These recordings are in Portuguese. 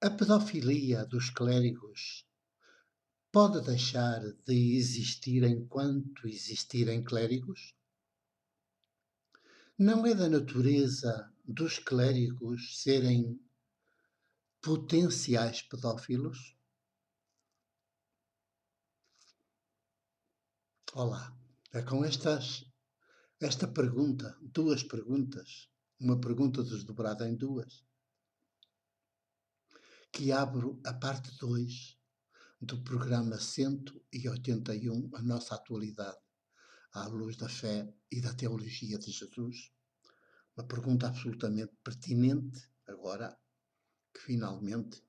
A pedofilia dos clérigos pode deixar de existir enquanto existirem clérigos? Não é da natureza dos clérigos serem potenciais pedófilos? Olá, é com esta pergunta, duas perguntas, uma pergunta desdobrada em duas, que abro a parte 2 do programa 181, A Nossa Atualidade, à luz da fé e da teologia de Jesus. Uma pergunta absolutamente pertinente, agora que finalmente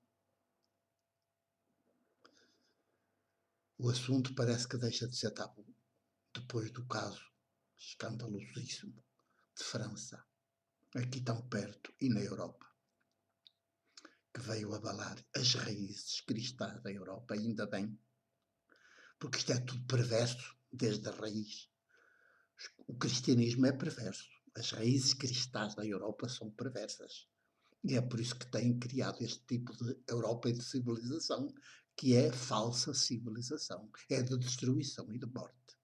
o assunto parece que deixa de ser tabu, depois do caso escandalosíssimo de França, aqui tão perto e na Europa, que veio abalar as raízes cristãs da Europa, ainda bem, porque isto é tudo perverso desde a raiz. O cristianismo é perverso, as raízes cristãs da Europa são perversas. E é por isso que têm criado este tipo de Europa e de civilização, que é falsa civilização, é de destruição e de morte.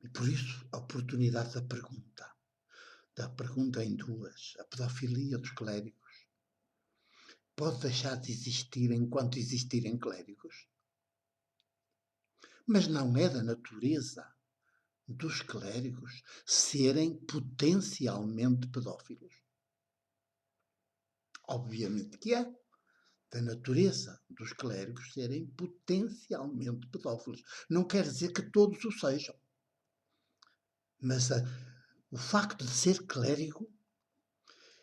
E por isso, a oportunidade da pergunta em duas, a pedofilia dos clérigos, pode deixar de existir enquanto existirem clérigos? Mas não é da natureza dos clérigos serem potencialmente pedófilos? Obviamente que é. Da natureza dos clérigos serem potencialmente pedófilos. Não quer dizer que todos o sejam. Mas o facto de ser clérigo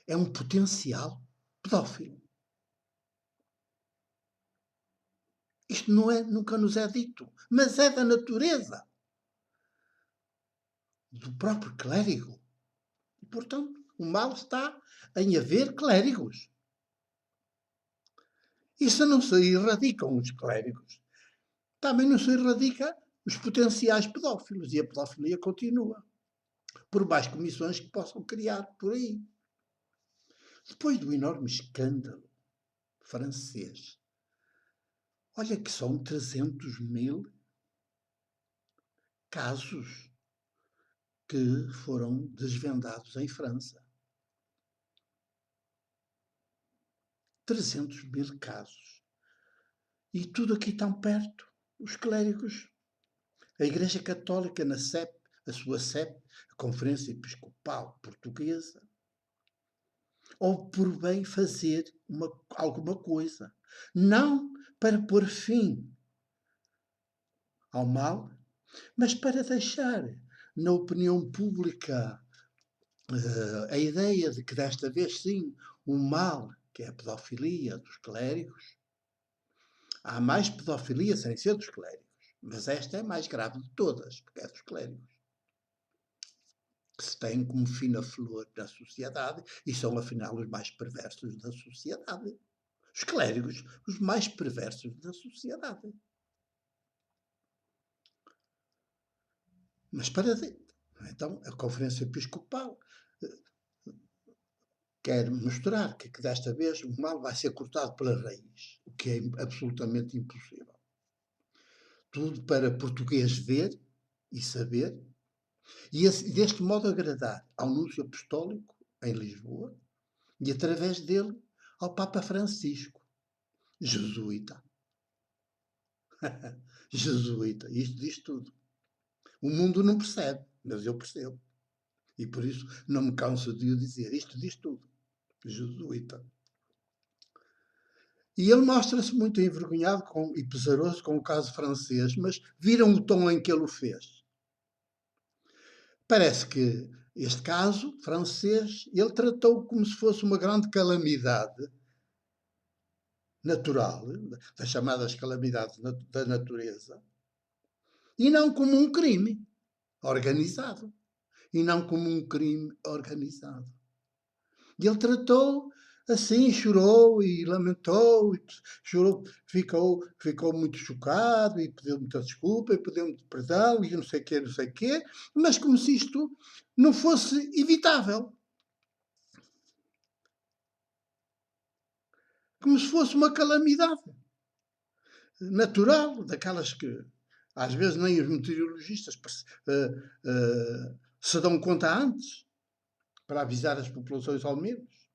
é um potencial pedófilo. Isto não é, nunca nos é dito, mas é da natureza do próprio clérigo. E, portanto, o mal está em haver clérigos. E se não se erradicam os clérigos, também não se erradica os potenciais pedófilos. E a pedofilia continua, por mais comissões que possam criar por aí. Depois do enorme escândalo francês, olha que são 300.000 casos que foram desvendados em França. 300.000 casos. E tudo aqui tão perto. Os clérigos, a Igreja Católica na CEP, a sua CEP, a Conferência Episcopal Portuguesa, ou por bem fazer alguma coisa. Não para pôr fim ao mal, mas para deixar na opinião pública a ideia de que desta vez sim, o mal, que é a pedofilia dos clérigos, há mais pedofilia sem ser dos clérigos, mas esta é a mais grave de todas, porque é dos clérigos, que se têm como fina flor na sociedade e são afinal os mais perversos da sociedade. Os clérigos, os mais perversos da sociedade. Mas para dentro. Então, a Conferência Episcopal quer mostrar que desta vez o mal vai ser cortado pela raiz, o que é absolutamente impossível. Tudo para português ver e saber, e deste modo agradar ao Núncio Apostólico em Lisboa e através dele ao Papa Francisco, jesuíta. Jesuíta, isto diz tudo. O mundo não percebe, mas eu percebo. E por isso não me canso de o dizer. Isto diz tudo. Jesuíta. E ele mostra-se muito envergonhado e pesaroso com o caso francês, mas viram o tom em que ele o fez. Parece que este caso francês, ele tratou como se fosse uma grande calamidade natural, das chamadas calamidades da natureza, e não como um crime organizado. E não como um crime organizado. E ele tratou assim, chorou e lamentou, e chorou, ficou muito chocado e pediu muita desculpa e pediu perdão e não sei o quê, mas como se isto não fosse evitável. como se fosse uma calamidade natural, daquelas que às vezes nem os meteorologistas se dão conta antes, para avisar as populações ao menos.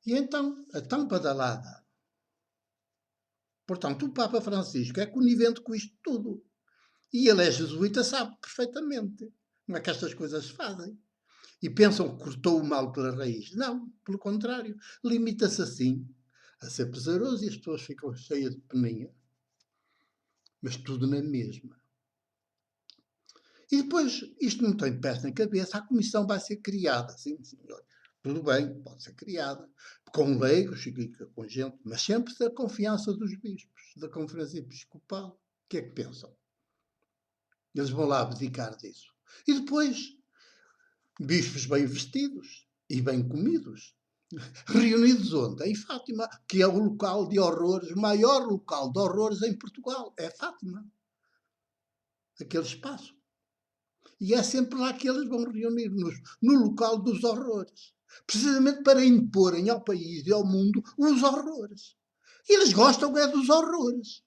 E então, a tão badalada. Portanto, o Papa Francisco é conivente com isto tudo. E ele é jesuíta, sabe perfeitamente como é que estas coisas se fazem. E pensam que cortou o mal pela raiz. Não, pelo contrário. Limita-se assim a ser pesaroso e as pessoas ficam cheias de peninha. Mas tudo na mesma. E depois, isto não tem pés na cabeça, a comissão vai ser criada. Sim, senhor. Tudo bem, pode ser criada. Com leigos, com gente, mas sempre da confiança dos bispos, da Conferência Episcopal. O que é que pensam? Eles vão lá abdicar disso. E depois, bispos bem vestidos e bem comidos. Reunidos onde? Em Fátima, que é o local de horrores, o maior local de horrores em Portugal. É Fátima. Aquele espaço. E é sempre lá que eles vão reunir-nos, no local dos horrores. Precisamente para imporem ao país e ao mundo os horrores. E eles gostam é dos horrores.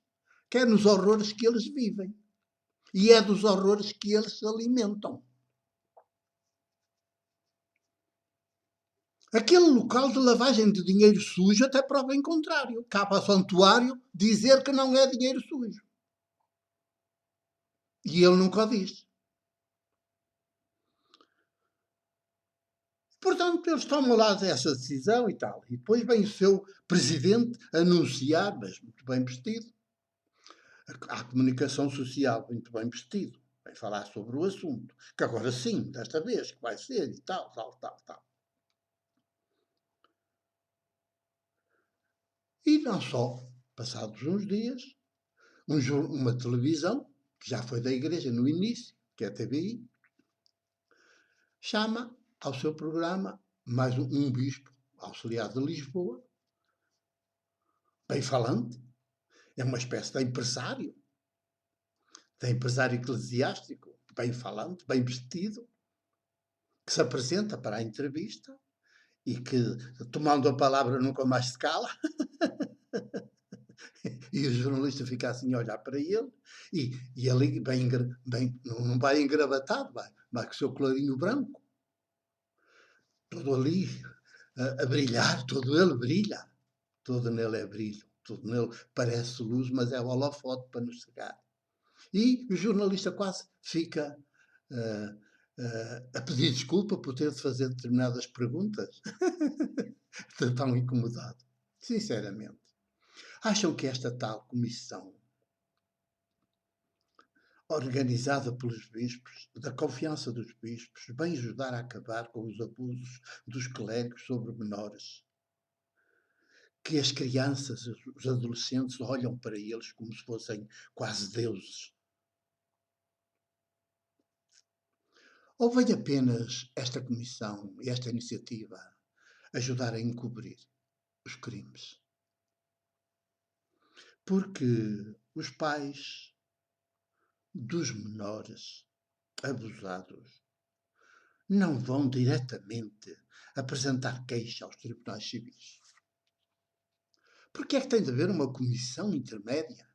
Que é nos horrores que eles vivem. E é dos horrores que eles se alimentam. Aquele local de lavagem de dinheiro sujo até prova em contrário. Cabe ao santuário dizer que não é dinheiro sujo. E ele nunca o diz. Portanto, eles tomam lá essa decisão e tal. E depois vem o seu presidente anunciar, mas muito bem vestido, à comunicação social, muito bem vestido. Vem falar sobre o assunto. Que agora sim, desta vez, que vai ser e tal, tal, tal, tal. E não só, passados uns dias, uma televisão, que já foi da igreja no início, que é a TVI, chama ao seu programa mais um bispo auxiliar de Lisboa, bem falante, é uma espécie de empresário eclesiástico, bem falante, bem vestido, que se apresenta para a entrevista e que, tomando a palavra, nunca mais se cala. E o jornalista fica assim a olhar para ele e ele bem, não vai engravatado, vai com o seu colarinho branco, todo ali a brilhar, todo ele brilha, todo nele é brilho, todo nele parece luz, mas é holofote para nos cegar. E o jornalista quase fica a pedir desculpa por ter de fazer determinadas perguntas. Está tão incomodado. Sinceramente. Acham que esta tal comissão, organizada pelos bispos, da confiança dos bispos, vem ajudar a acabar com os abusos dos clérigos sobre menores? Que as crianças, os adolescentes, olham para eles como se fossem quase deuses? Ou vem apenas esta comissão e esta iniciativa ajudar a encobrir os crimes? Porque os pais dos menores abusados não vão diretamente apresentar queixa aos tribunais civis. Porque é que tem de haver uma comissão intermédia,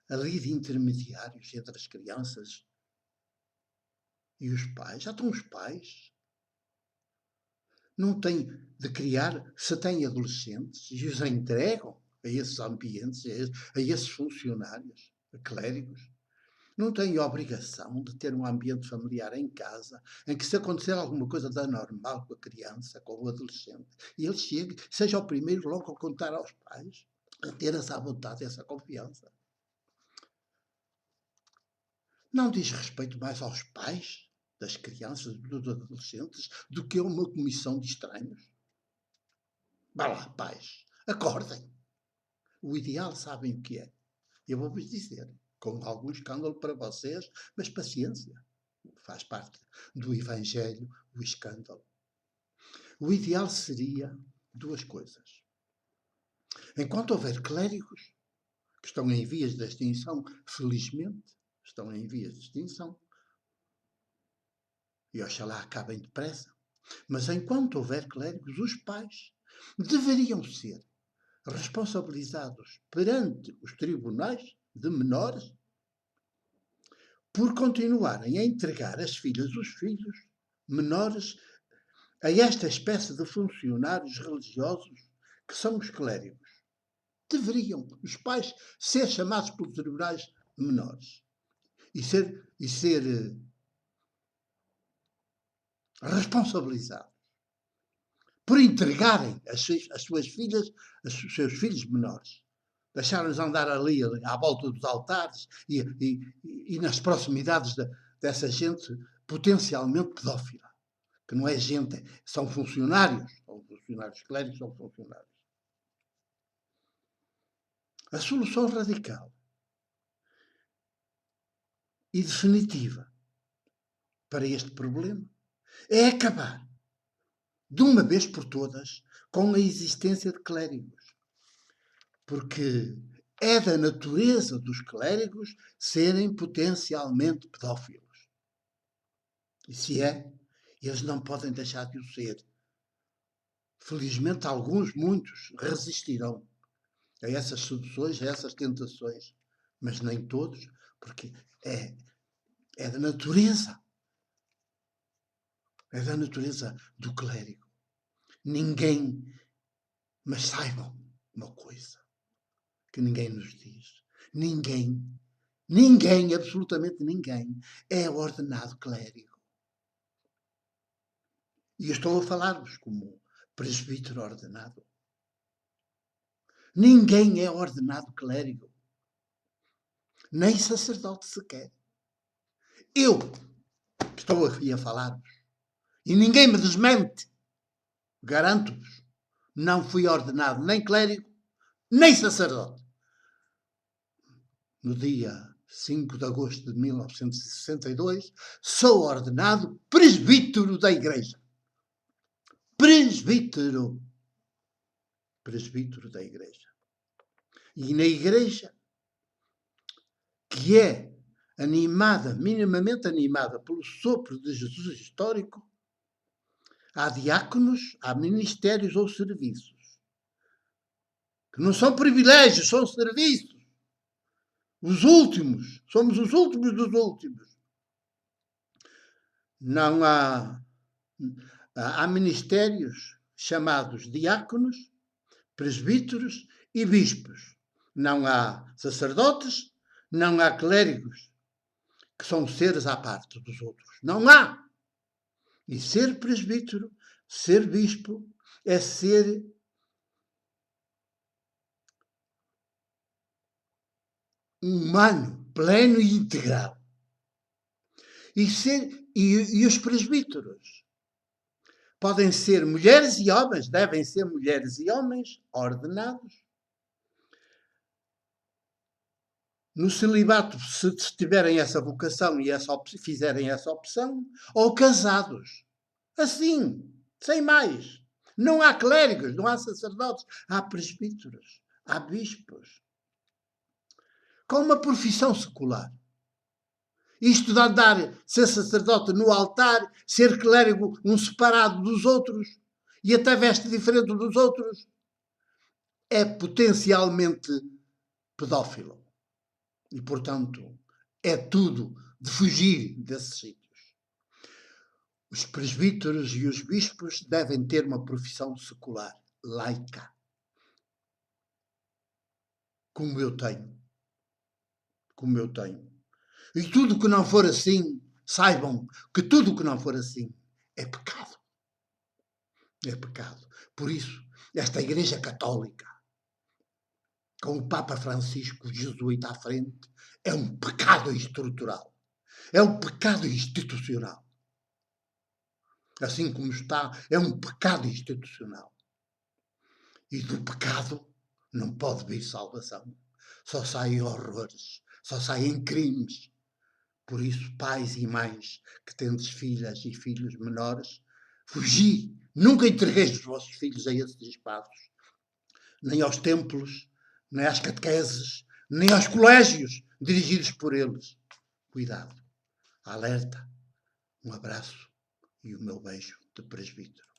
ali de intermediários entre as crianças e os pais? Já estão os pais. Não tem de criar, se tem adolescentes, e os entregam a esses ambientes, a esses funcionários, a clérigos. Não têm a obrigação de ter um ambiente familiar em casa, em que se acontecer alguma coisa de anormal com a criança, com o adolescente, e ele chegue, seja o primeiro logo a contar aos pais, a ter essa vontade, essa confiança. Não diz respeito mais aos pais das crianças, dos adolescentes, do que a uma comissão de estranhos? Vá lá, pais, acordem. O ideal sabem o que é. Eu vou-vos dizer, com algum escândalo para vocês, mas paciência. Faz parte do Evangelho o escândalo. O ideal seria duas coisas. Enquanto houver clérigos, que estão em vias de extinção, felizmente, estão em vias de extinção, e oxalá acabem depressa, mas enquanto houver clérigos, os pais deveriam ser responsabilizados perante os tribunais de menores por continuarem a entregar as filhas, os filhos menores, a esta espécie de funcionários religiosos que são os clérigos. Deveriam os pais ser chamados pelos tribunais de menores e ser responsabilizados por entregarem as suas filhas, os seus filhos menores. Deixaram-nos andar ali à volta dos altares e nas proximidades dessa gente potencialmente pedófila. Que não é gente, são funcionários clérigos são funcionários. A solução radical e definitiva para este problema é acabar, de uma vez por todas, com a existência de clérigos. Porque é da natureza dos clérigos serem potencialmente pedófilos. E se é, eles não podem deixar de o ser. Felizmente, alguns, muitos, resistirão a essas seduções, a essas tentações. Mas nem todos, porque é da natureza. É da natureza do clérigo. Ninguém, mas saibam uma coisa que ninguém nos diz. Ninguém, absolutamente ninguém, é ordenado clérigo. E eu estou a falar-vos como presbítero ordenado. Ninguém é ordenado clérigo. Nem sacerdote sequer. Eu estou aqui a falar-vos. E ninguém me desmente. Garanto-vos. Não fui ordenado nem clérigo, nem sacerdote. No dia 5 de agosto de 1962, sou ordenado presbítero da Igreja. Presbítero da Igreja. E na Igreja, que é minimamente animada pelo sopro de Jesus histórico, há diáconos, há ministérios ou serviços. Que não são privilégios, são serviços. Os últimos, somos os últimos dos últimos. Não há ministérios chamados diáconos, presbíteros e bispos. Não há sacerdotes, não há clérigos, que são seres à parte dos outros. Não há. E ser presbítero, ser bispo, é ser humano, pleno e integral. E os presbíteros podem ser mulheres e homens, devem ser mulheres e homens ordenados. No celibato, se tiverem essa vocação e fizerem essa opção, ou casados. Assim, sem mais. Não há clérigos, não há sacerdotes, há presbíteros, há bispos. Com uma profissão secular. Isto de andar, ser sacerdote no altar, ser clérigo um separado dos outros e até veste diferente dos outros, é potencialmente pedófilo. E, portanto, é tudo de fugir desses sítios. Os presbíteros e os bispos devem ter uma profissão secular, laica. Como eu tenho. E tudo que não for assim, saibam que tudo que não for assim é pecado. É pecado. Por isso, esta Igreja Católica, com o Papa Francisco jesuíta à frente, é um pecado estrutural. É um pecado institucional. Assim como está, é um pecado institucional. E do pecado não pode vir salvação. Só saem horrores, só saem crimes. Por isso, pais e mães que tendes filhas e filhos menores, fugi. Nunca entregueis os vossos filhos a esses espaços. Nem aos templos, nem às catequeses, nem aos colégios dirigidos por eles. Cuidado. Alerta. Um abraço e o meu beijo de presbítero.